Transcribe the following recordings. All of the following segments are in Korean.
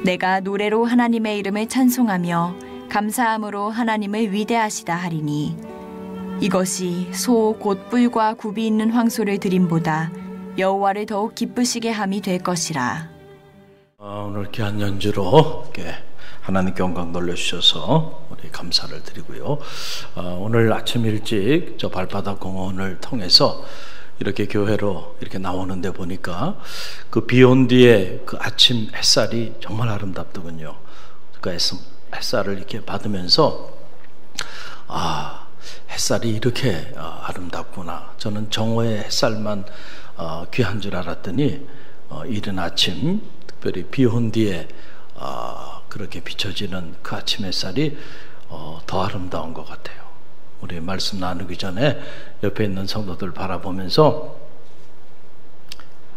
내가 노래로 하나님의 이름을 찬송하며 감사함으로 하나님을 위대하시다 하리니 이것이 소 곧 뿔과 굽이 있는 황소를 드림보다 여호와를 더욱 기쁘시게 함이 될 것이라. 오늘 귀한 연주로 이렇게 하나님께 영광 돌려주셔서 우리 감사를 드리고요. 오늘 아침 일찍 저 발바닥 공원을 통해서 이렇게 교회로 이렇게 나오는데 보니까 그 비 온 뒤에 그 아침 햇살이 정말 아름답더군요. 그 햇살을 이렇게 받으면서 햇살이 이렇게 아름답구나. 저는 정오의 햇살만 귀한 줄 알았더니 이른 아침 특별히 비 온 뒤에 그렇게 비춰지는 그 아침 햇살이 더 아름다운 것 같아요. 우리 말씀 나누기 전에 옆에 있는 성도들 바라보면서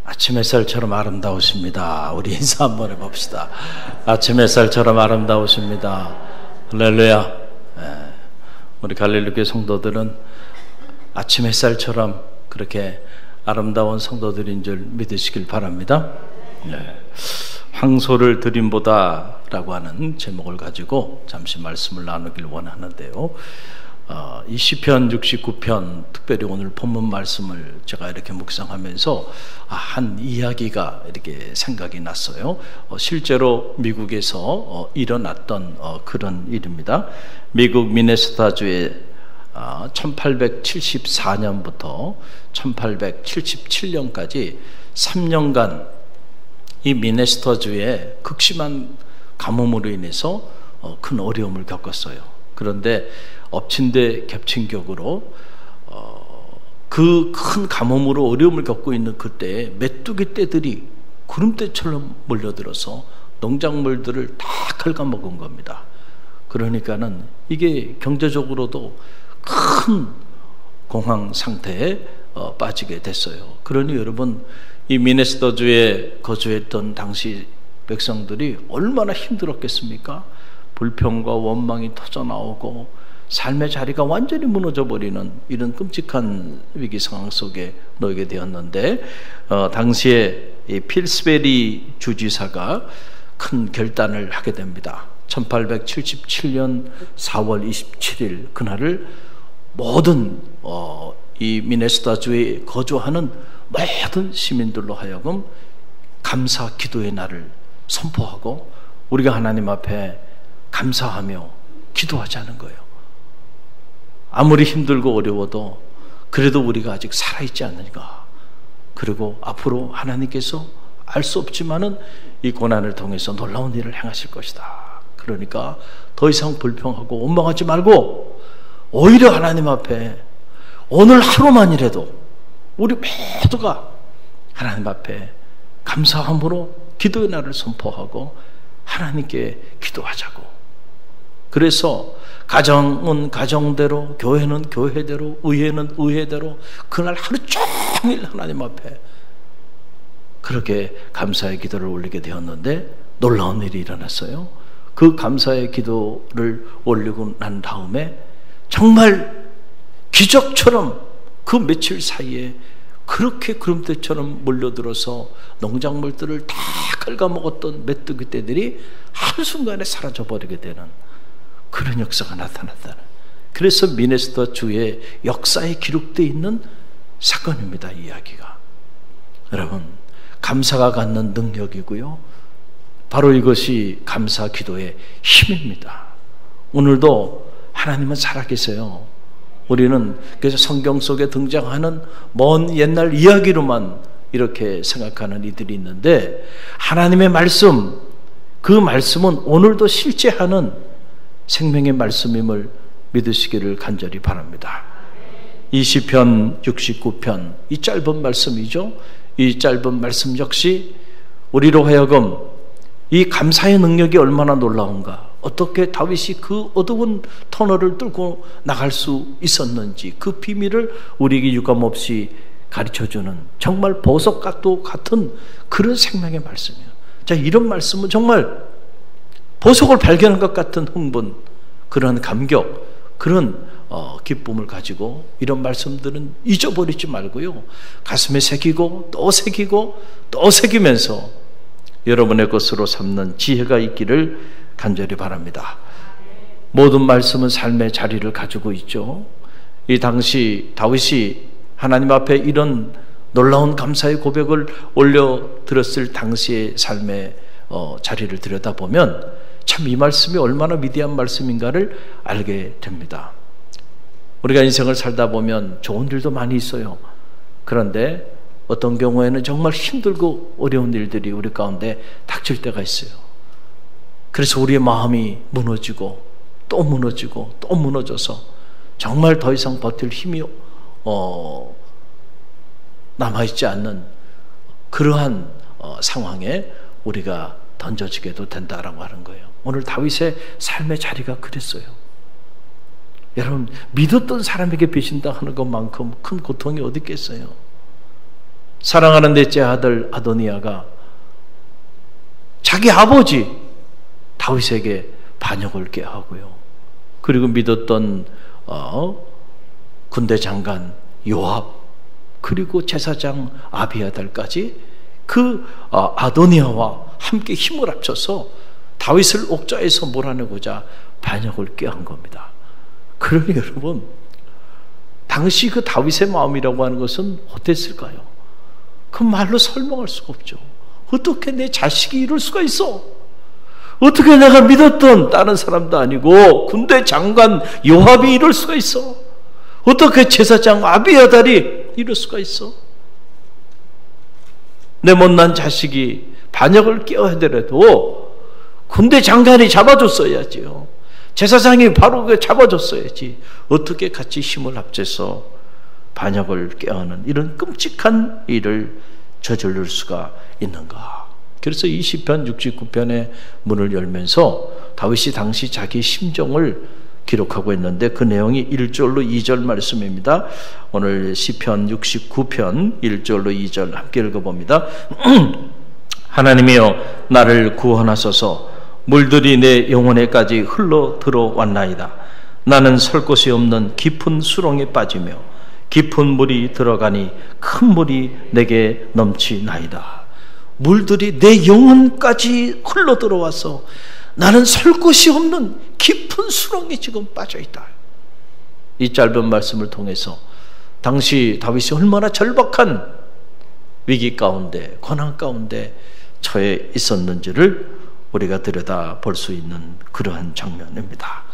아침 햇살처럼 아름다우십니다. 우리 인사 한번 해봅시다. 아침 햇살처럼 아름다우십니다. 할렐루야. 우리 갈릴리교회 성도들은 아침 햇살처럼 그렇게 아름다운 성도들인 줄 믿으시길 바랍니다. 황소를 드림보다 라고 하는 제목을 가지고 잠시 말씀을 나누길 원하는데요. 이 시편 69편 특별히 오늘 본문 말씀을 제가 이렇게 묵상하면서 한 이야기가 이렇게 생각이 났어요. 실제로 미국에서 일어났던 그런 일입니다. 미국 미네소타주의 1874년부터 1877년까지 3년간 이 미네소타주에 극심한 가뭄으로 인해서 큰 어려움을 겪었어요. 그런데 엎친 데 겹친 격으로 그 큰 가뭄으로 어려움을 겪고 있는 그때에 메뚜기 떼들이 구름대처럼 몰려들어서 농작물들을 다 갉아먹은 겁니다. 그러니까는 이게 경제적으로도 큰 공황 상태에 빠지게 됐어요. 그러니 여러분, 이 미네소타주에 거주했던 당시 백성들이 얼마나 힘들었겠습니까? 불평과 원망이 터져나오고 삶의 자리가 완전히 무너져버리는 이런 끔찍한 위기 상황 속에 놓이게 되었는데 당시에 이 필스베리 주지사가 큰 결단을 하게 됩니다. 1877년 4월 27일 그날을 모든 이 미네소타주에 거주하는 모든 시민들로 하여금 감사 기도의 날을 선포하고 우리가 하나님 앞에 감사하며 기도하자는 거예요. 아무리 힘들고 어려워도 그래도 우리가 아직 살아있지 않는가. 그리고 앞으로 하나님께서 알 수 없지만은 이 고난을 통해서 놀라운 일을 행하실 것이다. 그러니까 더 이상 불평하고 원망하지 말고 오히려 하나님 앞에 오늘 하루만이라도 우리 모두가 하나님 앞에 감사함으로 기도의 날을 선포하고 하나님께 기도하자고. 그래서 가정은 가정대로, 교회는 교회대로, 의회는 의회대로 그날 하루 종일 하나님 앞에 그렇게 감사의 기도를 올리게 되었는데 놀라운 일이 일어났어요. 그 감사의 기도를 올리고 난 다음에 정말 기적처럼 그 며칠 사이에 그렇게 구름대처럼 몰려들어서 농작물들을 다 갉아먹었던 메뚜기 떼들이 한순간에 사라져버리게 되는 그런 역사가 나타났다는, 그래서 미네소타 주의 역사에 기록되어 있는 사건입니다. 이 이야기가. 여러분, 감사가 갖는 능력이고요, 바로 이것이 감사 기도의 힘입니다. 오늘도 하나님은 살아계세요. 우리는 그래서 성경 속에 등장하는 먼 옛날 이야기로만 이렇게 생각하는 이들이 있는데 하나님의 말씀, 그 말씀은 오늘도 실제하는 생명의 말씀임을 믿으시기를 간절히 바랍니다. 이 시편 69편, 이 짧은 말씀이죠. 이 짧은 말씀 역시 우리로 하여금 이 감사의 능력이 얼마나 놀라운가, 어떻게 다윗이 그 어두운 터널을 뚫고 나갈 수 있었는지 그 비밀을 우리에게 유감없이 가르쳐주는 정말 보석과도 같은 그런 생명의 말씀이에요. 자, 이런 말씀은 정말 보석을 발견한 것 같은 흥분, 그런 감격, 그런 기쁨을 가지고 이런 말씀들은 잊어버리지 말고요, 가슴에 새기고 또 새기고 또 새기면서 여러분의 것으로 삼는 지혜가 있기를 간절히 바랍니다. 모든 말씀은 삶의 자리를 가지고 있죠. 이 당시 다윗이 하나님 앞에 이런 놀라운 감사의 고백을 올려드렸을 당시의 삶의 자리를 들여다보면 참 이 말씀이 얼마나 위대한 말씀인가를 알게 됩니다. 우리가 인생을 살다 보면 좋은 일도 많이 있어요. 그런데 어떤 경우에는 정말 힘들고 어려운 일들이 우리 가운데 닥칠 때가 있어요. 그래서 우리의 마음이 무너지고 또 무너지고 또 무너져서 정말 더 이상 버틸 힘이 남아있지 않는 그러한 상황에 우리가 던져지게도 된다라고 하는 거예요. 오늘 다윗의 삶의 자리가 그랬어요. 여러분, 믿었던 사람에게 배신당하는 것만큼 큰 고통이 어디 있겠어요? 사랑하는 넷째 아들 아도니아가 자기 아버지 다윗에게 반역을 꾀하고요. 그리고 믿었던 군대 장관 요압, 그리고 제사장 아비아달까지 그 아도니아와 함께 힘을 합쳐서 다윗을 옥좌에서 몰아내고자 반역을 꾀한 겁니다. 그러니 여러분, 당시 그 다윗의 마음이라고 하는 것은 어땠을까요? 그 말로 설명할 수가 없죠. 어떻게 내 자식이 이럴 수가 있어? 어떻게 내가 믿었던 다른 사람도 아니고 군대 장관 요압이 이럴 수가 있어? 어떻게 제사장 아비아달이 이럴 수가 있어? 내 못난 자식이 반역을 꾀하더라도 군대 장관이 잡아줬어야지요. 제사장이 바로 잡아줬어야지. 어떻게 같이 힘을 합쳐서 반역을 꾀하는 이런 끔찍한 일을 저지를 수가 있는가? 그래서 이 시편 69편의 문을 열면서 다윗이 당시 자기 심정을 기록하고 있는데 그 내용이 1절로 2절 말씀입니다. 오늘 시편 69편 1절로 2절 함께 읽어봅니다. 하나님이여 나를 구원하소서. 물들이 내 영혼에까지 흘러 들어왔나이다. 나는 설 곳이 없는 깊은 수렁에 빠지며 깊은 물이 들어가니 큰 물이 내게 넘치나이다. 물들이 내 영혼까지 흘러 들어와서 나는 설 곳이 없는 깊은 수렁에 지금 빠져있다. 이 짧은 말씀을 통해서 당시 다윗이 얼마나 절박한 위기 가운데, 고난 가운데 처해 있었는지를 우리가 들여다 볼 수 있는 그러한 장면입니다.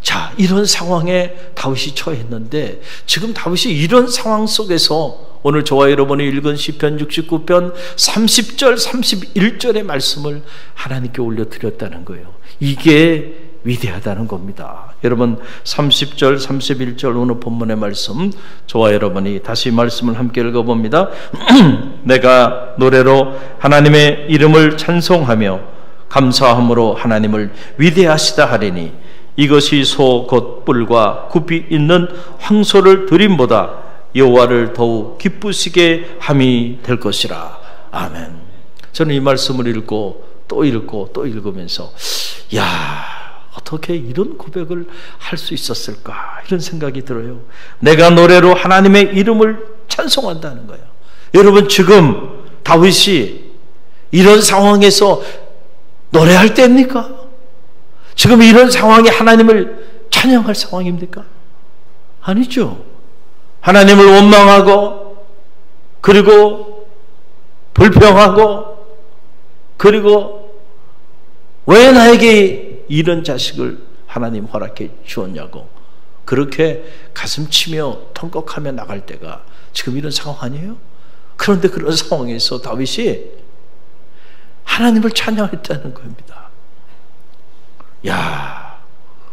자, 이런 상황에 다윗이 처했는데 지금 다윗이 이런 상황 속에서 오늘 저와 여러분이 읽은 시편 69편 30절 31절의 말씀을 하나님께 올려드렸다는 거예요. 이게 위대하다는 겁니다. 여러분, 30절 31절 오늘 본문의 말씀 저와 여러분이 다시 말씀을 함께 읽어봅니다. 내가 노래로 하나님의 이름을 찬송하며 감사함으로 하나님을 위대하시다 하리니 이것이 소 곧 뿔과 굽이 있는 황소를 드림보다 여호와를 더욱 기쁘시게 함이 될 것이라. 아멘. 저는 이 말씀을 읽고 또 읽고 또 읽으면서 어떻게 이런 고백을 할 수 있었을까 이런 생각이 들어요. 내가 노래로 하나님의 이름을 찬송한다는 거예요. 여러분, 지금 다윗이 이런 상황에서 노래할 때입니까? 지금 이런 상황에 하나님을 찬양할 상황입니까? 아니죠. 하나님을 원망하고 그리고 불평하고 그리고 왜 나에게 이런 자식을 하나님 허락해 주었냐고 그렇게 가슴치며 통곡하며 나갈 때가 지금 이런 상황 아니에요? 그런데 그런 상황에서 다윗이 하나님을 찬양했다는 겁니다.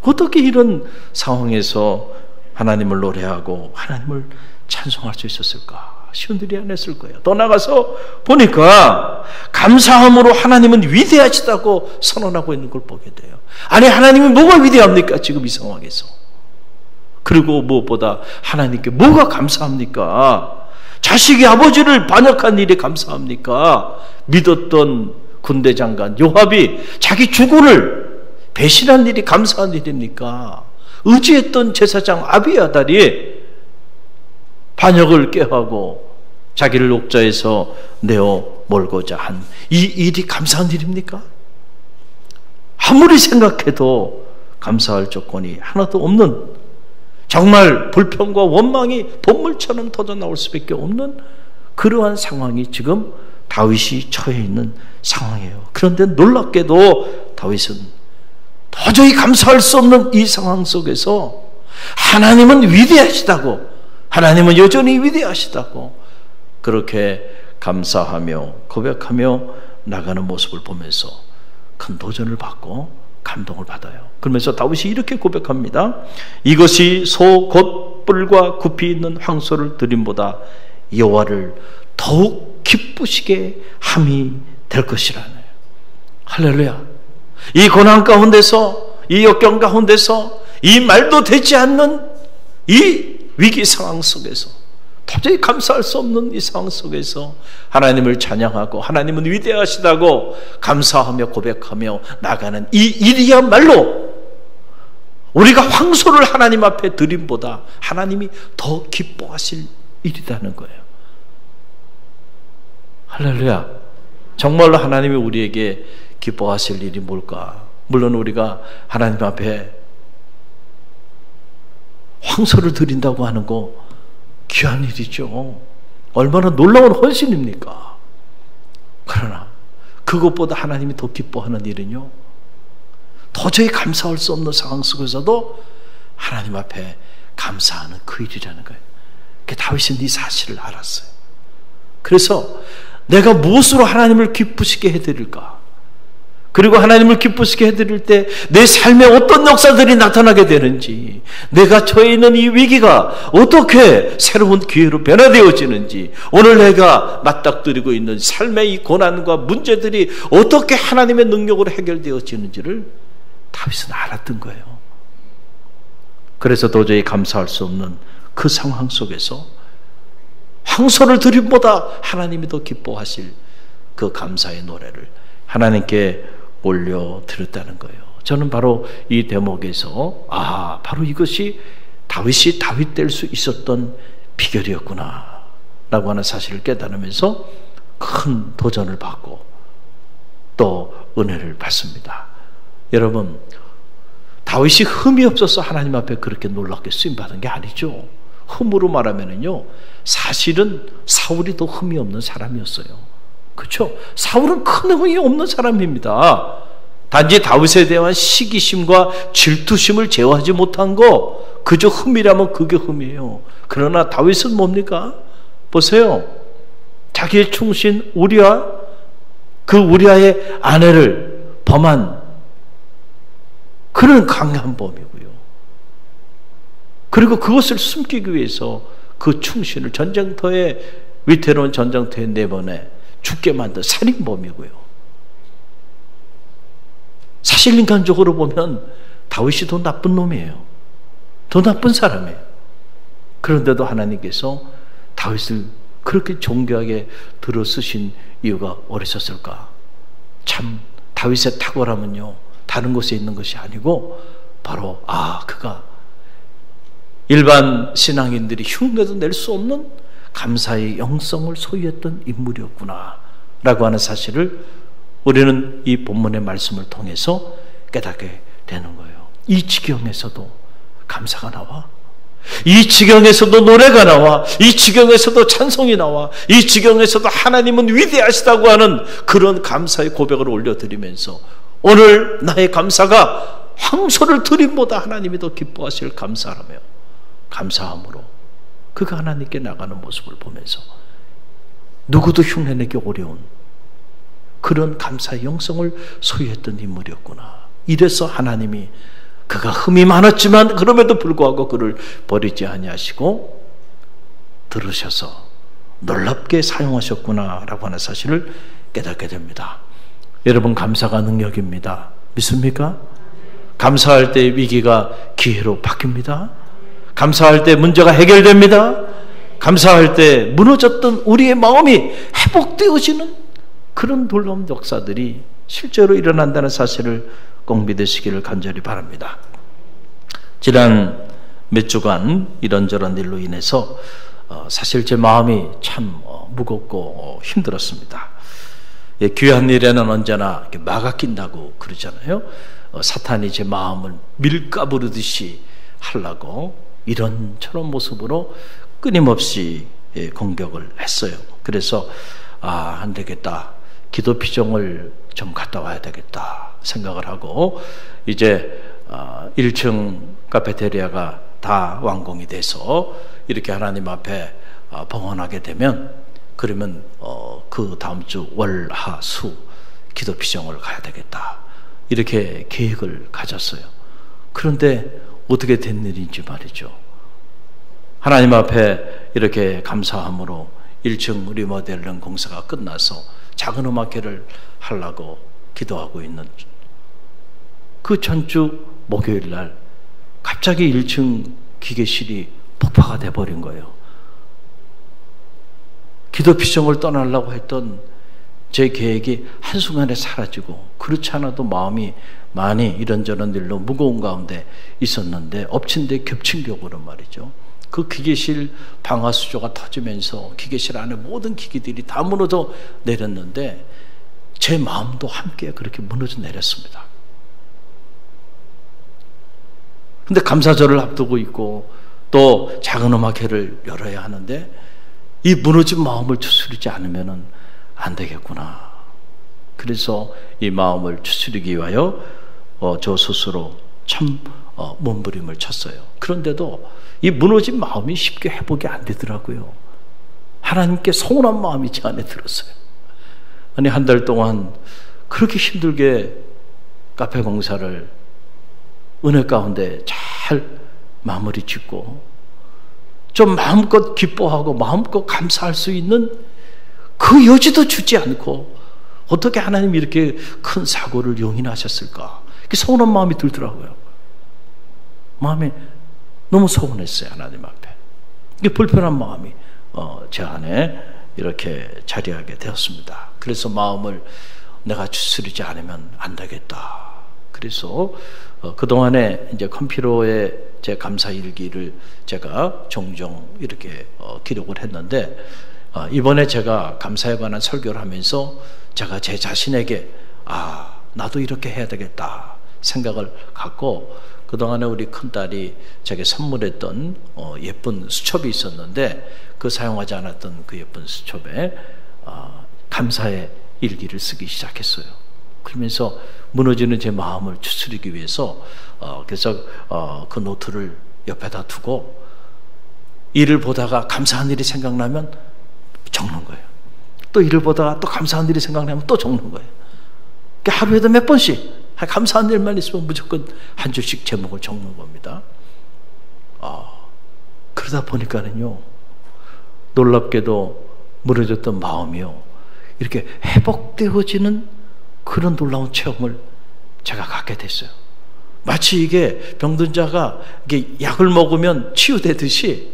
어떻게 이런 상황에서 하나님을 노래하고 하나님을 찬송할 수 있었을까? 쉬운 일이 아니었을 거예요. 더 나가서 보니까 감사함으로 하나님은 위대하시다고 선언하고 있는 걸 보게 돼요. 아니, 하나님이 뭐가 위대합니까? 지금 이 상황에서. 그리고 무엇보다 하나님께 뭐가 감사합니까? 자식이 아버지를 반역한 일이 감사합니까? 믿었던 군대 장관 요압이 자기 주군을 배신한 일이 감사한 일입니까? 의지했던 제사장 아비아달이 반역을 꾀하고 자기를 옥자에서 내어 몰고자 한 이 일이 감사한 일입니까? 아무리 생각해도 감사할 조건이 하나도 없는, 정말 불평과 원망이 본물처럼 터져 나올 수밖에 없는 그러한 상황이 지금 다윗이 처해 있는 상황이에요. 그런데 놀랍게도 다윗은 도저히 감사할 수 없는 이 상황 속에서 하나님은 위대하시다고, 하나님은 여전히 위대하시다고 그렇게 감사하며 고백하며 나가는 모습을 보면서 큰 도전을 받고 감동을 받아요. 그러면서 다윗이 이렇게 고백합니다. 이것이 소 곧 뿔과 굽이 있는 황소를 드림보다 여호와를 더욱 기쁘시게 함이 될 것이라네요. 할렐루야. 이 고난 가운데서, 이 역경 가운데서, 이 말도 되지 않는 이 위기 상황 속에서, 도저히 감사할 수 없는 이 상황 속에서 하나님을 찬양하고 하나님은 위대하시다고 감사하며 고백하며 나가는 이 일이야말로 우리가 황소를 하나님 앞에 드림보다 하나님이 더 기뻐하실 일이라는 거예요. 할렐루야. 정말로 하나님이 우리에게 기뻐하실 일이 뭘까? 물론 우리가 하나님 앞에 황소를 드린다고 하는 거 귀한 일이죠. 얼마나 놀라운 헌신입니까? 그러나 그것보다 하나님이 더 기뻐하는 일은요, 도저히 감사할 수 없는 상황 속에서도 하나님 앞에 감사하는 그 일이라는 거예요. 다윗은 이 사실을 알았어요. 그래서 내가 무엇으로 하나님을 기쁘시게 해드릴까? 그리고 하나님을 기쁘시게 해드릴 때 내 삶에 어떤 역사들이 나타나게 되는지, 내가 처해 있는 이 위기가 어떻게 새로운 기회로 변화되어지는지, 오늘 내가 맞닥뜨리고 있는 삶의 이 고난과 문제들이 어떻게 하나님의 능력으로 해결되어지는지를 다윗은 알았던 거예요. 그래서 도저히 감사할 수 없는 그 상황 속에서 황소를 드림보다 하나님이 더 기뻐하실 그 감사의 노래를 하나님께 올려드렸다는 거예요. 저는 바로 이 대목에서 바로 이것이 다윗이 다윗 될 수 있었던 비결이었구나 라고 하는 사실을 깨달으면서 큰 도전을 받고 또 은혜를 받습니다. 여러분, 다윗이 흠이 없어서 하나님 앞에 그렇게 놀랍게 쓰임받은 게 아니죠. 흠으로 말하면은요, 사실은 사울이 더 흠이 없는 사람이었어요. 그렇죠? 사울은 큰 흠이 없는 사람입니다. 단지 다윗에 대한 시기심과 질투심을 제어하지 못한 거, 그저 흠이라면 그게 흠이에요. 그러나 다윗은 뭡니까? 보세요. 자기의 충신 우리아, 그 우리아의 아내를 범한 그런 강한 범이고요. 그리고 그것을 숨기기 위해서 그 충신을 전쟁터에, 위태로운 전쟁터에 내보내 죽게 만든 살인범이고요. 사실 인간적으로 보면 다윗이 더 나쁜 놈이에요. 더 나쁜 사람이에요. 그런데도 하나님께서 다윗을 그렇게 존귀하게 들어쓰신 이유가 어디셨을까? 참 다윗의 탁월함은요, 다른 곳에 있는 것이 아니고 바로 그가 일반 신앙인들이 흉내도 낼 수 없는 감사의 영성을 소유했던 인물이었구나 라고 하는 사실을 우리는 이 본문의 말씀을 통해서 깨닫게 되는 거예요. 이 지경에서도 감사가 나와, 이 지경에서도 노래가 나와, 이 지경에서도 찬송이 나와, 이 지경에서도 하나님은 위대하시다고 하는 그런 감사의 고백을 올려드리면서 오늘 나의 감사가 황소를 드림보다 하나님이 더 기뻐하실 감사라며, 감사함으로 그가 하나님께 나가는 모습을 보면서 누구도 흉내내기 어려운 그런 감사의 영성을 소유했던 인물이었구나. 이래서 하나님이 그가 흠이 많았지만 그럼에도 불구하고 그를 버리지 아니하시고 들으셔서 놀랍게 사용하셨구나라고 하는 사실을 깨닫게 됩니다. 여러분, 감사가 능력입니다. 믿습니까? 감사할 때 위기가 기회로 바뀝니다. 감사할 때 문제가 해결됩니다. 감사할 때 무너졌던 우리의 마음이 회복되어지는 그런 놀라운 역사들이 실제로 일어난다는 사실을 꼭 믿으시기를 간절히 바랍니다. 지난 몇 주간 이런저런 일로 인해서 사실 제 마음이 참 무겁고 힘들었습니다. 예, 귀한 일에는 언제나 막아 낀다고 그러잖아요. 사탄이 제 마음을 밀가부르듯이 하려고 이런저런 모습으로 끊임없이 공격을 했어요. 그래서 안 되겠다, 기도 피정을 좀 갔다 와야 되겠다 생각을 하고, 이제 1층 카페테리아가 다 완공이 돼서 이렇게 하나님 앞에 봉헌하게 되면, 그러면 그 다음 주 월, 하, 수 기도 피정을 가야 되겠다, 이렇게 계획을 가졌어요. 그런데 어떻게 된 일인지 말이죠. 하나님 앞에 이렇게 감사함으로 1층 리모델링 공사가 끝나서 작은 음악회를 하려고 기도하고 있는 그 전주 목요일 날 갑자기 1층 기계실이 폭파가 돼버린 거예요. 기도 피정을 떠나려고 했던 제 계획이 한순간에 사라지고, 그렇지 않아도 마음이 많이 이런저런 일로 무거운 가운데 있었는데 엎친 데 겹친 격으로 말이죠. 그 기계실 방화수조가 터지면서 기계실 안에 모든 기기들이 다 무너져 내렸는데 제 마음도 함께 그렇게 무너져 내렸습니다. 근데 감사절을 앞두고 있고 또 작은 음악회를 열어야 하는데 이 무너진 마음을 추스리지 않으면 안 되겠구나. 그래서 이 마음을 추스리기 위하여 저 스스로 참 몸부림을 쳤어요. 그런데도 이 무너진 마음이 쉽게 회복이 안 되더라고요. 하나님께 서운한 마음이 제 안에 들었어요. 아니, 한 달 동안 그렇게 힘들게 카페 공사를 은혜 가운데 잘 마무리 짓고 좀 마음껏 기뻐하고 마음껏 감사할 수 있는 그 여지도 주지 않고 어떻게 하나님이 이렇게 큰 사고를 용인하셨을까? 서운한 마음이 들더라고요. 마음이 너무 서운했어요. 하나님 앞에. 이게 불편한 마음이 제 안에 이렇게 자리하게 되었습니다. 그래서 마음을 내가 추스리지 않으면 안 되겠다. 그래서 그동안에 이제 컴퓨터에 제 감사 일기를 제가 종종 이렇게 기록을 했는데, 이번에 제가 감사에 관한 설교를 하면서 제가 제 자신에게 나도 이렇게 해야 되겠다 생각을 갖고, 그동안에 우리 큰딸이 제게 선물했던 예쁜 수첩이 있었는데 그 사용하지 않았던 그 예쁜 수첩에 감사의 일기를 쓰기 시작했어요. 그러면서 무너지는 제 마음을 추스리기 위해서 그래서 그 노트를 옆에다 두고 일을 보다가 감사한 일이 생각나면 적는 거예요. 또 일을 보다가 또 감사한 일이 생각나면 또 적는 거예요. 그러니까 하루에도 몇 번씩 감사한 일만 있으면 무조건 한 줄씩 제목을 적는 겁니다. 그러다 보니까는요, 놀랍게도 무너졌던 마음이요, 이렇게 회복되어지는 그런 놀라운 체험을 제가 갖게 됐어요. 마치 이게 병든 자가 이게 약을 먹으면 치유되듯이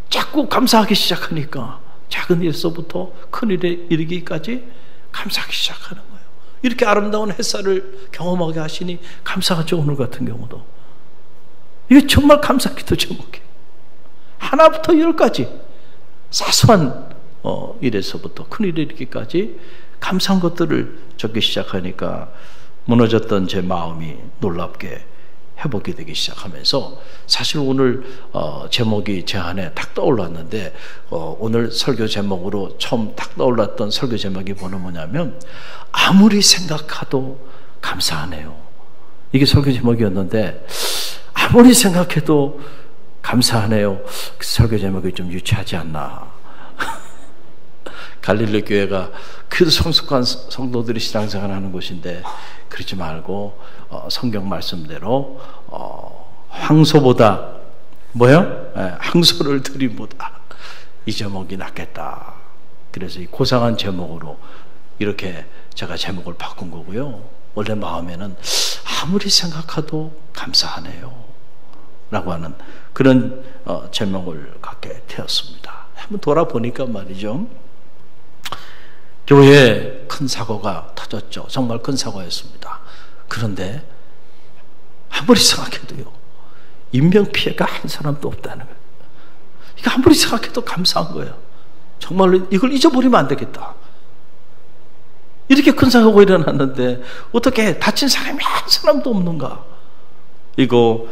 자꾸 감사하기 시작하니까 작은 일서부터 큰 일에 이르기까지 감사하기 시작하는 거예요. 이렇게 아름다운 햇살을 경험하게 하시니 감사하죠. 오늘 같은 경우도 이게 정말 감사기도 제목이에요. 하나부터 열까지 사소한 일에서부터 큰 일에 이르기까지 감사한 것들을 적기 시작하니까 무너졌던 제 마음이 놀랍게 회복이 되기 시작하면서, 사실 오늘 제목이 제 안에 딱 떠올랐는데 오늘 설교 제목으로 처음 딱 떠올랐던 설교 제목이 뭐냐면 아무리 생각해도 감사하네요. 이게 설교 제목이었는데 아무리 생각해도 감사하네요. 그 설교 제목이 좀 유치하지 않나. 갈릴리 교회가 그 성숙한 성도들이 신앙생활 하는 곳인데 그러지 말고 성경 말씀대로 황소보다 항소를 드림보다 이 제목이 낫겠다. 그래서 이 고상한 제목으로 이렇게 제가 제목을 바꾼 거고요. 원래 마음에는 아무리 생각해도 감사하네요 라고 하는 그런 제목을 갖게 되었습니다. 한번 돌아보니까 말이죠, 교회에 큰 사고가 터졌죠. 정말 큰 사고였습니다. 그런데 아무리 생각해도요, 인명피해가 한 사람도 없다는 거예요. 이거 아무리 생각해도 감사한 거예요. 정말로 이걸 잊어버리면 안 되겠다. 이렇게 큰 사고가 일어났는데 어떻게 다친 사람이 한 사람도 없는가? 이거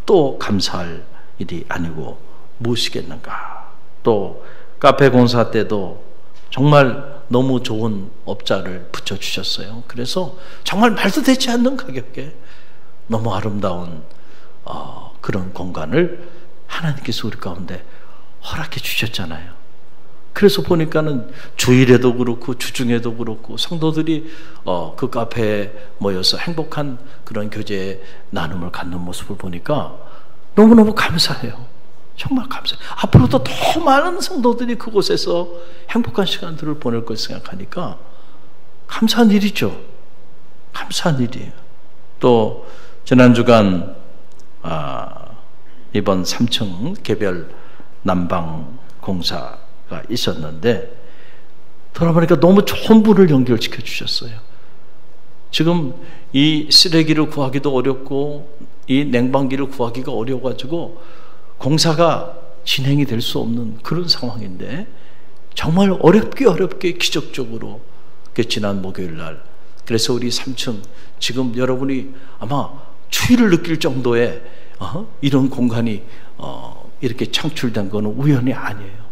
또 감사할 일이 아니고 무엇이겠는가? 또 카페 공사 때도 정말 너무 좋은 업자를 붙여주셨어요. 그래서 정말 말도 되지 않는 가격에 너무 아름다운 그런 공간을 하나님께서 우리 가운데 허락해 주셨잖아요. 그래서 보니까는 주일에도 그렇고 주중에도 그렇고 성도들이 그 카페에 모여서 행복한 그런 교제 나눔을 갖는 모습을 보니까 너무너무 감사해요. 정말 감사해요. 앞으로도 더 많은 성도들이 그곳에서 행복한 시간들을 보낼 걸 생각하니까 감사한 일이죠. 감사한 일이에요. 또 지난 주간 이번 3층 개별 난방 공사가 있었는데 돌아보니까 너무 좋은 분을 연결시켜 주셨어요. 지금 이 쓰레기를 구하기도 어렵고 이 냉방기를 구하기가 어려워가지고 공사가 진행이 될 수 없는 그런 상황인데 정말 어렵게 기적적으로 지난 목요일 날 그래서 우리 3층 지금 여러분이 아마 추위를 느낄 정도의 이런 공간이 이렇게 창출된 거는 우연이 아니에요.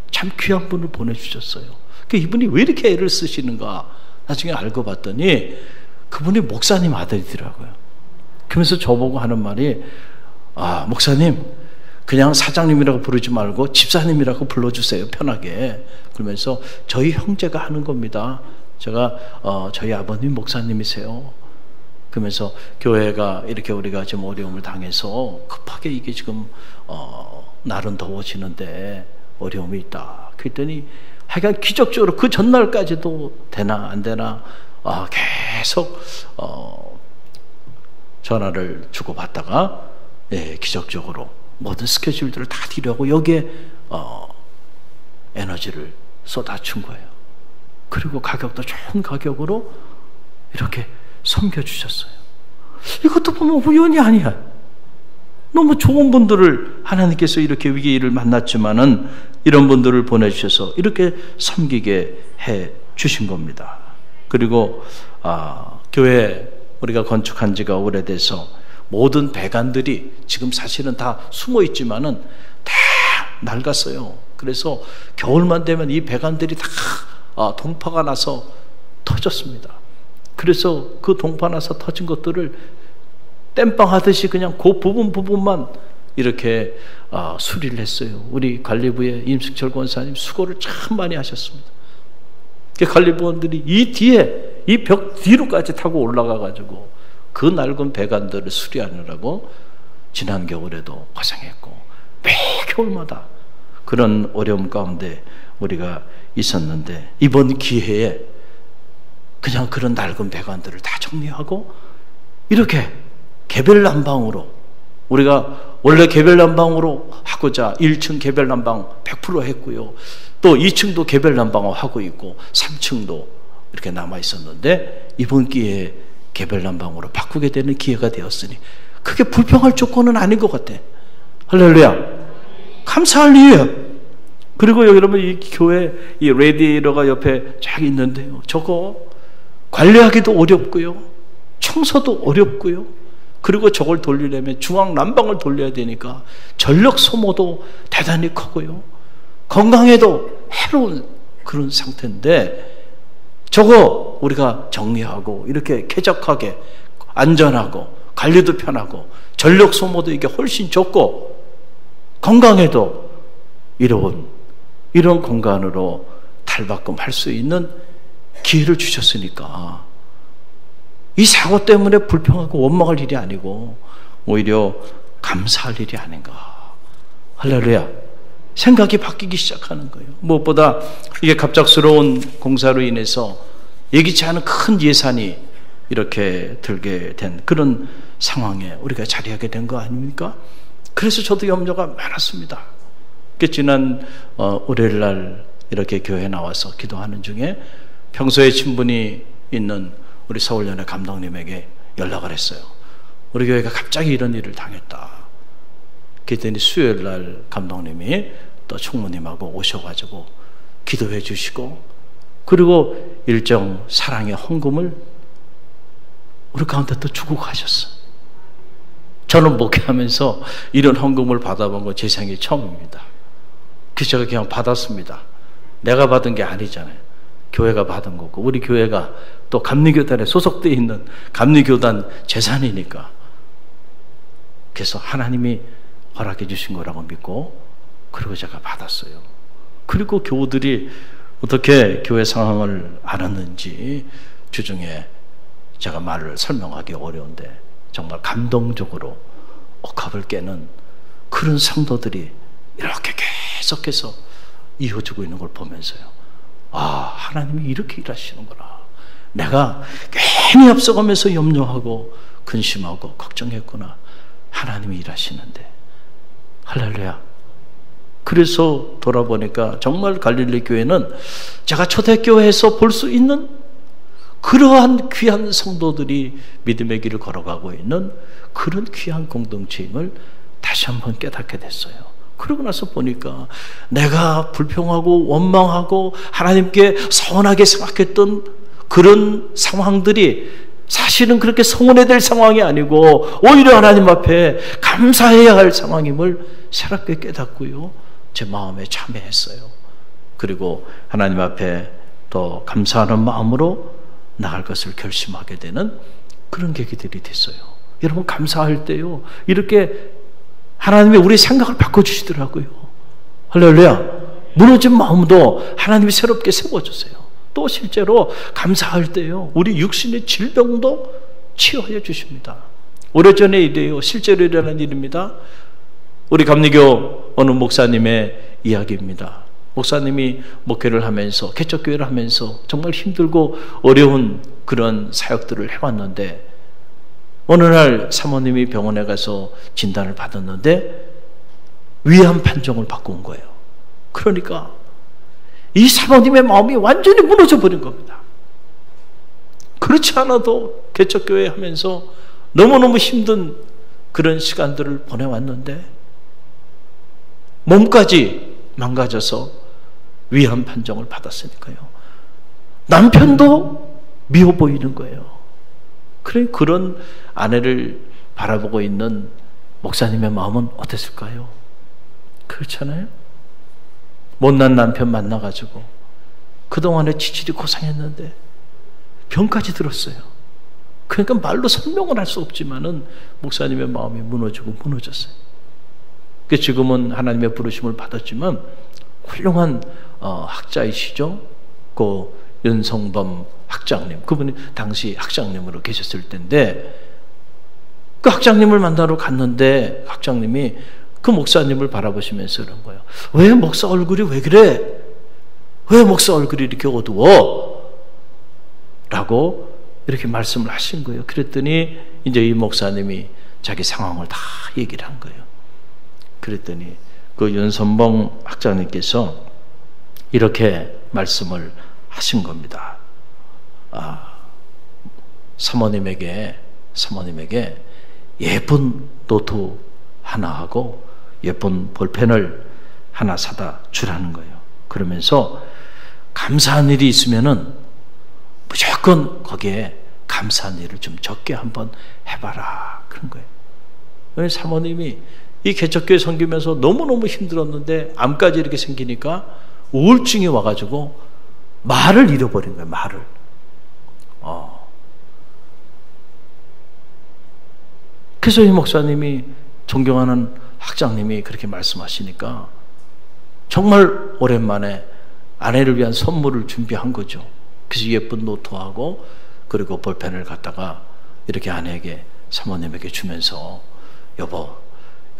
참 귀한 분을 보내주셨어요. 이분이 왜 이렇게 애를 쓰시는가 나중에 알고 봤더니 그분이 목사님 아들이더라고요. 그러면서 저보고 하는 말이 목사님 그냥 사장님이라고 부르지 말고 집사님이라고 불러주세요. 편하게. 그러면서 저희 형제가 하는 겁니다. 제가 저희 아버님 목사님이세요. 그러면서 교회가 이렇게 우리가 지금 어려움을 당해서 급하게 이게 지금 날은 더워지는데 어려움이 있다. 그랬더니 하여간 기적적으로 그 전날까지도 되나 안 되나 계속 전화를 주고받다가 기적적으로 모든 스케줄들을 다 뒤려고 여기에 에너지를 쏟아준 거예요. 그리고 가격도 좋은 가격으로 이렇게 섬겨주셨어요. 이것도 보면 우연이 아니야. 너무 좋은 분들을 하나님께서 이렇게 위기를 만났지만은 이런 분들을 보내주셔서 이렇게 섬기게 해 주신 겁니다. 그리고 교회 우리가 건축한 지가 오래돼서 모든 배관들이 지금 사실은 다 숨어 있지만은 다 낡았어요. 그래서 겨울만 되면 이 배관들이 다 동파가 나서 터졌습니다. 그래서 그 동파 나서 터진 것들을 땜빵 하듯이 그냥 그 부분만 이렇게 수리를 했어요. 우리 관리부의 임승철 권사님 수고를 참 많이 하셨습니다. 관리부원들이 이 뒤에 이 벽 뒤로까지 타고 올라가 가지고 그 낡은 배관들을 수리하느라고 지난 겨울에도 고생했고 매 겨울마다 그런 어려움 가운데 우리가 있었는데 이번 기회에 그냥 그런 낡은 배관들을 다 정리하고 이렇게 개별 난방으로 우리가 원래 개별 난방으로 하고자 1층 개별 난방 100% 했고요. 또 2층도 개별 난방을 하고 있고 3층도 이렇게 남아 있었는데 이번 기회에 개별 난방으로 바꾸게 되는 기회가 되었으니 그게 불평할 조건은 아닌 것 같아. 할렐루야. 감사할 일이에요. 그리고 여러분 이 교회 이 레디에이터가 옆에 쫙 있는데요. 저거 관리하기도 어렵고요. 청소도 어렵고요. 그리고 저걸 돌리려면 중앙 난방을 돌려야 되니까 전력 소모도 대단히 크고요. 건강에도 해로운 그런 상태인데 저거 우리가 정리하고 이렇게 쾌적하게 안전하고 관리도 편하고 전력 소모도 이게 훨씬 적고 건강에도 이런 공간으로 탈바꿈 할 수 있는 기회를 주셨으니까 이 사고 때문에 불평하고 원망할 일이 아니고 오히려 감사할 일이 아닌가. 할렐루야. 생각이 바뀌기 시작하는 거예요. 무엇보다 이게 갑작스러운 공사로 인해서 예기치 않은 큰 예산이 이렇게 들게 된 그런 상황에 우리가 자리하게 된 거 아닙니까? 그래서 저도 염려가 많았습니다. 지난 월요일 날 이렇게 교회에 나와서 기도하는 중에 평소에 친분이 있는 우리 서울연회 감독님에게 연락을 했어요. 우리 교회가 갑자기 이런 일을 당했다. 그랬더니 수요일 날 감독님이 또 총무님하고 오셔가지고 기도해 주시고, 그리고 일정 사랑의 헌금을 우리 가운데 또 주고 가셨어. 저는 목회하면서 이런 헌금을 받아본 거 제 생애 처음입니다. 그래서 제가 그냥 받았습니다. 내가 받은 게 아니잖아요. 교회가 받은 거고, 우리 교회가 또 감리교단에 소속되어 있는 감리교단 재산이니까. 그래서 하나님이 허락해 주신 거라고 믿고, 그리고 제가 받았어요. 그리고 교우들이 어떻게 교회 상황을 알았는지 주중에 제가 말을 설명하기 어려운데 정말 감동적으로 억압을 깨는 그런 성도들이 이렇게 계속해서 이어지고 있는 걸 보면서요, 아, 하나님이 이렇게 일하시는구나. 내가 괜히 앞서가면서 염려하고 근심하고 걱정했구나. 하나님이 일하시는데. 할렐루야. 그래서 돌아보니까 정말 갈릴리 교회는 제가 초대교회에서 볼 수 있는 그러한 귀한 성도들이 믿음의 길을 걸어가고 있는 그런 귀한 공동체임을 다시 한번 깨닫게 됐어요. 그러고 나서 보니까 내가 불평하고 원망하고 하나님께 서운하게 생각했던 그런 상황들이 사실은 그렇게 서운해야 될 상황이 아니고 오히려 하나님 앞에 감사해야 할 상황임을 새롭게 깨닫고요, 제 마음에 참회했어요. 그리고 하나님 앞에 더 감사하는 마음으로 나갈 것을 결심하게 되는 그런 계기들이 됐어요. 여러분, 감사할 때요, 이렇게 하나님이 우리 생각을 바꿔주시더라고요. 할렐루야. 무너진 마음도 하나님이 새롭게 세워주세요. 또 실제로 감사할 때요, 우리 육신의 질병도 치유해 주십니다. 오래전의 일이에요. 실제로 일어난 일입니다. 우리 감리교 어느 목사님의 이야기입니다. 목사님이 목회를 하면서, 개척교회를 하면서 정말 힘들고 어려운 그런 사역들을 해왔는데, 어느 날 사모님이 병원에 가서 진단을 받았는데 위암 판정을 받고 온 거예요. 그러니까 이 사모님의 마음이 완전히 무너져 버린 겁니다. 그렇지 않아도 개척교회 하면서 너무너무 힘든 그런 시간들을 보내왔는데 몸까지 망가져서 위암 판정을 받았으니까요, 남편도 미워 보이는 거예요. 그래, 그런 아내를 바라보고 있는 목사님의 마음은 어땠을까요? 그렇잖아요. 못난 남편 만나가지고 그동안에 지질이 고생했는데 병까지 들었어요. 그러니까 말로 설명을 할 수 없지만은 목사님의 마음이 무너지고 무너졌어요. 그 지금은 하나님의 부르심을 받았지만 훌륭한 학자이시죠. 그 윤성범 학장님, 그분이 당시 학장님으로 계셨을 때인데, 그 학장님을 만나러 갔는데 학장님이 그 목사님을 바라보시면서 그런 거예요. 왜 목사 얼굴이 왜 그래? 왜 목사 얼굴이 이렇게 어두워? 라고 이렇게 말씀을 하신 거예요. 그랬더니 이제 이 목사님이 자기 상황을 다 얘기를 한 거예요. 그랬더니 그 윤선봉 학장님께서 이렇게 말씀을 하신 겁니다. 사모님에게 예쁜 노트 하나 하고 예쁜 볼펜을 하나 사다 주라는 거예요. 그러면서 감사한 일이 있으면은 무조건 거기에 감사한 일을 좀 적게 한번 해봐라, 그런 거예요. 왜냐하면 사모님이 이 개척교회 섬기면서 너무너무 힘들었는데 암까지 이렇게 생기니까 우울증이 와가지고 말을 잃어버린 거예요. 말을. 그래서 이 목사님이, 존경하는 학장님이 그렇게 말씀하시니까 정말 오랜만에 아내를 위한 선물을 준비한 거죠. 그래서 예쁜 노트하고 그리고 볼펜을 갖다가 이렇게 아내에게, 사모님에게 주면서 여보,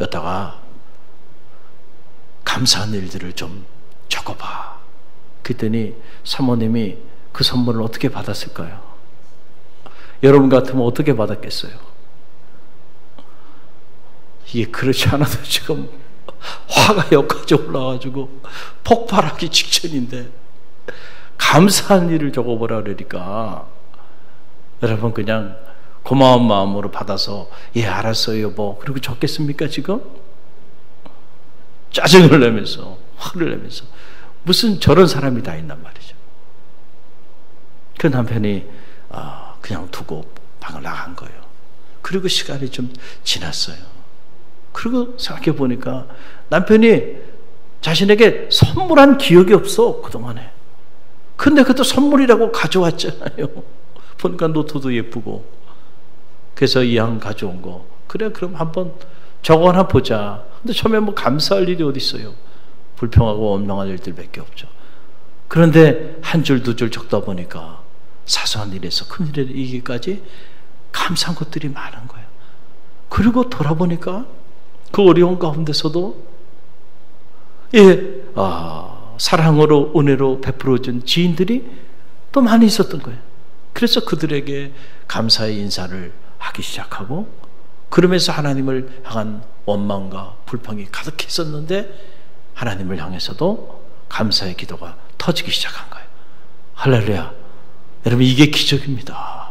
여기다가 감사한 일들을 좀 적어봐. 그랬더니 사모님이 그 선물을 어떻게 받았을까요? 여러분 같으면 어떻게 받았겠어요? 이게 그렇지 않아도 지금 화가 여기까지 올라가지고 폭발하기 직전인데 감사한 일을 적어보라 그러니까 여러분 그냥 고마운 마음으로 받아서 예 알았어요 여보 그리고 적겠습니까 지금? 짜증을 내면서 화를 내면서 무슨 저런 사람이 다 있단 말이죠. 그 남편이 그냥 두고 방을 나간 거예요. 그리고 시간이 좀 지났어요. 그리고 생각해 보니까 남편이 자신에게 선물한 기억이 없어, 그동안에. 근데 그것도 선물이라고 가져왔잖아요. 보니까 노트도 예쁘고. 그래서 이 양 가져온 거. 그래, 그럼 한번 적어 하나 보자. 근데 처음에 뭐 감사할 일이 어디 있어요. 불평하고 원망할 일들밖에 없죠. 그런데 한 줄, 두 줄 적다 보니까 사소한 일에서 큰 일에 이기까지 감사한 것들이 많은 거예요. 그리고 돌아보니까 그 어려운 가운데서도 사랑으로 은혜로 베풀어준 지인들이 또 많이 있었던 거예요. 그래서 그들에게 감사의 인사를 하기 시작하고, 그러면서 하나님을 향한 원망과 불평이 가득했었는데 하나님을 향해서도 감사의 기도가 터지기 시작한 거예요. 할렐루야. 여러분, 이게 기적입니다.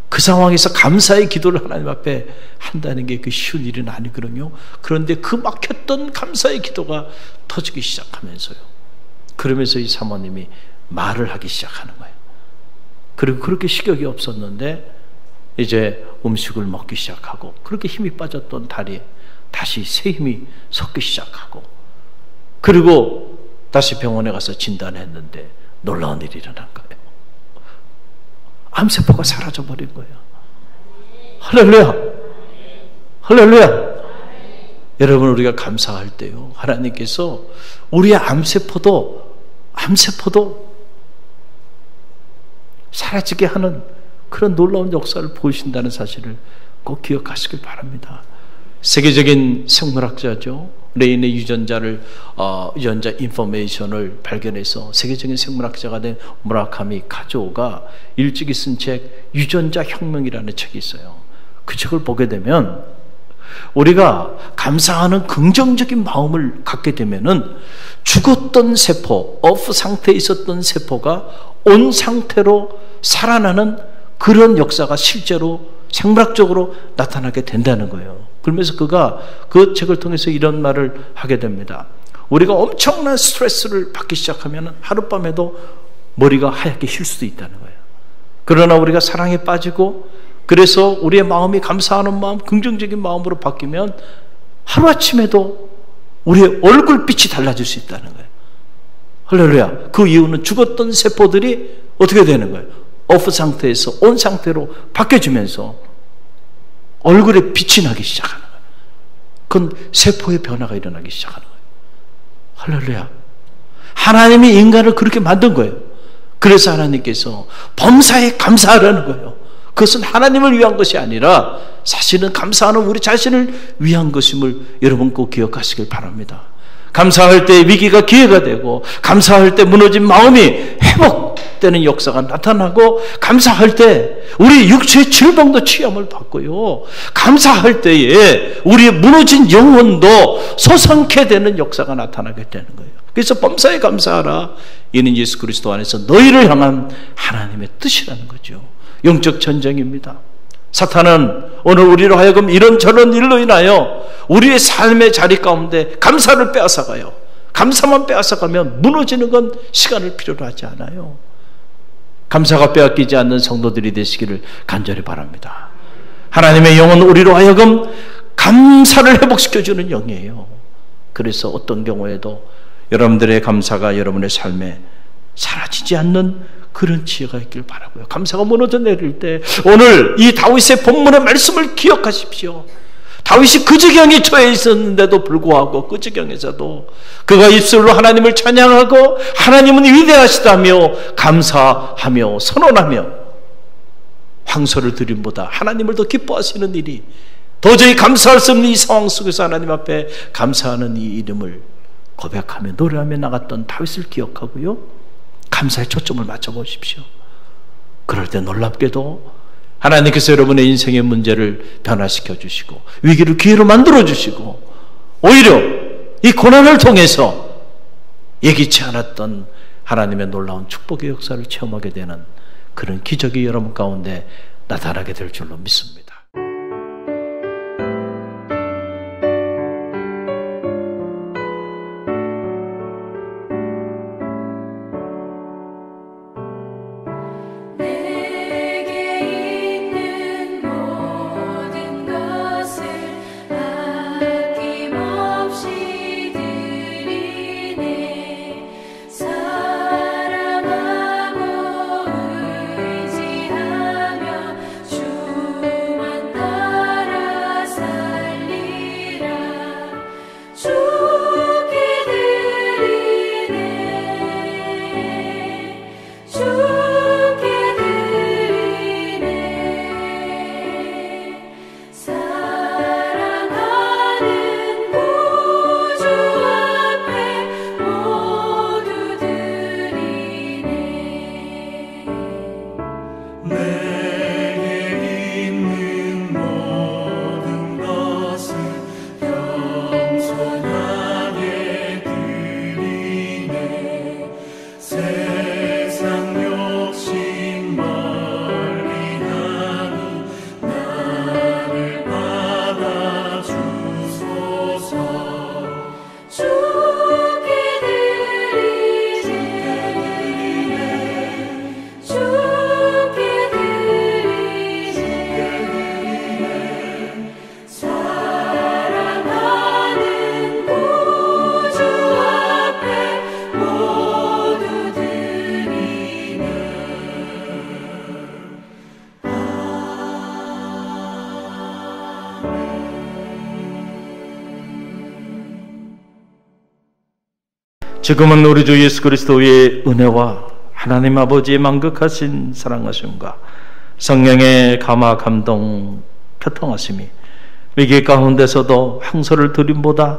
그 상황에서 감사의 기도를 하나님 앞에 한다는 게 그 쉬운 일은 아니거든요. 그런데 그 막혔던 감사의 기도가 터지기 시작하면서요. 그러면서 이 사모님이 말을 하기 시작하는 거예요. 그리고 그렇게 식욕이 없었는데 이제 음식을 먹기 시작하고, 그렇게 힘이 빠졌던 다리에 다시 새 힘이 솟기 시작하고, 그리고 다시 병원에 가서 진단했는데 놀라운 일이 일어난 거예요. 암세포가 사라져버린 거예요. 할렐루야! 할렐루야! 여러분, 우리가 감사할 때요, 하나님께서 우리의 암세포도 사라지게 하는 그런 놀라운 역사를 보이신다는 사실을 꼭 기억하시길 바랍니다. 세계적인 생물학자죠. 레인의 유전자 인포메이션을 발견해서 세계적인 생물학자가 된 무라카미 카조가 일찍이 쓴 책 유전자 혁명이라는 책이 있어요. 그 책을 보게 되면 우리가 감사하는 긍정적인 마음을 갖게 되면은 죽었던 세포, 오프 상태에 있었던 세포가 온 상태로 살아나는 그런 역사가 실제로 생물학적으로 나타나게 된다는 거예요. 그러면서 그가 그 책을 통해서 이런 말을 하게 됩니다. 우리가 엄청난 스트레스를 받기 시작하면 하룻밤에도 머리가 하얗게 쉴 수도 있다는 거예요. 그러나 우리가 사랑에 빠지고, 그래서 우리의 마음이 감사하는 마음, 긍정적인 마음으로 바뀌면 하루아침에도 우리의 얼굴빛이 달라질 수 있다는 거예요. 할렐루야. 그 이유는 죽었던 세포들이 어떻게 되는 거예요? 오프 상태에서 온 상태로 바뀌어지면서 얼굴에 빛이 나기 시작하는 거예요. 그건 세포의 변화가 일어나기 시작하는 거예요. 할렐루야. 하나님이 인간을 그렇게 만든 거예요. 그래서 하나님께서 범사에 감사하라는 거예요. 그것은 하나님을 위한 것이 아니라 사실은 감사하는 우리 자신을 위한 것임을 여러분 꼭 기억하시길 바랍니다. 감사할 때 위기가 기회가 되고, 감사할 때 무너진 마음이 회복되는 역사가 나타나고, 감사할 때 우리 육체의 질병도 치유함을 받고요, 감사할 때에 우리의 무너진 영혼도 솟아나게 되는 역사가 나타나게 되는 거예요. 그래서 범사에 감사하라. 이는 예수 그리스도 안에서 너희를 향한 하나님의 뜻이라는 거죠. 영적 전쟁입니다. 사탄은 오늘 우리로 하여금 이런저런 일로 인하여 우리의 삶의 자리 가운데 감사를 빼앗아가요. 감사만 빼앗아가면 무너지는 건 시간을 필요로 하지 않아요. 감사가 빼앗기지 않는 성도들이 되시기를 간절히 바랍니다. 하나님의 영은 우리로 하여금 감사를 회복시켜주는 영이에요. 그래서 어떤 경우에도 여러분들의 감사가 여러분의 삶에 사라지지 않는 그런 지혜가 있길 바라고요. 감사가 무너져 내릴 때 오늘 이 다윗의 본문의 말씀을 기억하십시오. 다윗이 그 지경에 처해 있었는데도 불구하고 그 지경에서도 그가 입술로 하나님을 찬양하고 하나님은 위대하시다며 감사하며 선언하며 황소를 드림보다 하나님을 더 기뻐하시는 일이, 도저히 감사할 수 없는 이 상황 속에서 하나님 앞에 감사하는 이 이름을 고백하며 노래하며 나갔던 다윗을 기억하고요, 감사에 초점을 맞춰보십시오. 그럴 때 놀랍게도 하나님께서 여러분의 인생의 문제를 변화시켜 주시고 위기를 기회로 만들어 주시고, 오히려 이 고난을 통해서 예기치 않았던 하나님의 놀라운 축복의 역사를 체험하게 되는 그런 기적이 여러분 가운데 나타나게 될 줄로 믿습니다. 지금은 우리 주 예수 그리스도의 은혜와 하나님 아버지의 만극하신 사랑하심과 성령의 감화 감동 교통하심이 위기 가운데서도 황소를 드림보다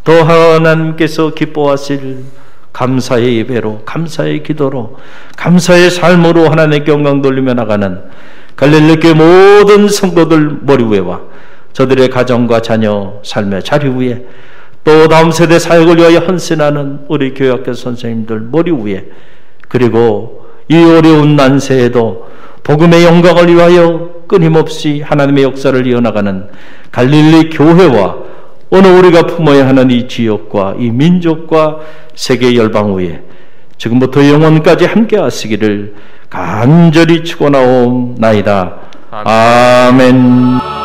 더 하나님께서 기뻐하실 감사의 예배로, 감사의 기도로, 감사의 삶으로 하나님께 영광 돌리며 나가는 갈릴리 교회 모든 성도들 머리 위에와 저들의 가정과 자녀 삶의 자리 위에, 또 다음 세대 사역을 위하여 헌신하는 우리 교회학교 선생님들 머리 위에, 그리고 이 어려운 난세에도 복음의 영광을 위하여 끊임없이 하나님의 역사를 이어나가는 갈릴리 교회와 오늘 우리가 품어야 하는 이 지역과 이 민족과 세계 열방 위에 지금부터 영원까지 함께 하시기를 간절히 축원하옵나이다. 아멘.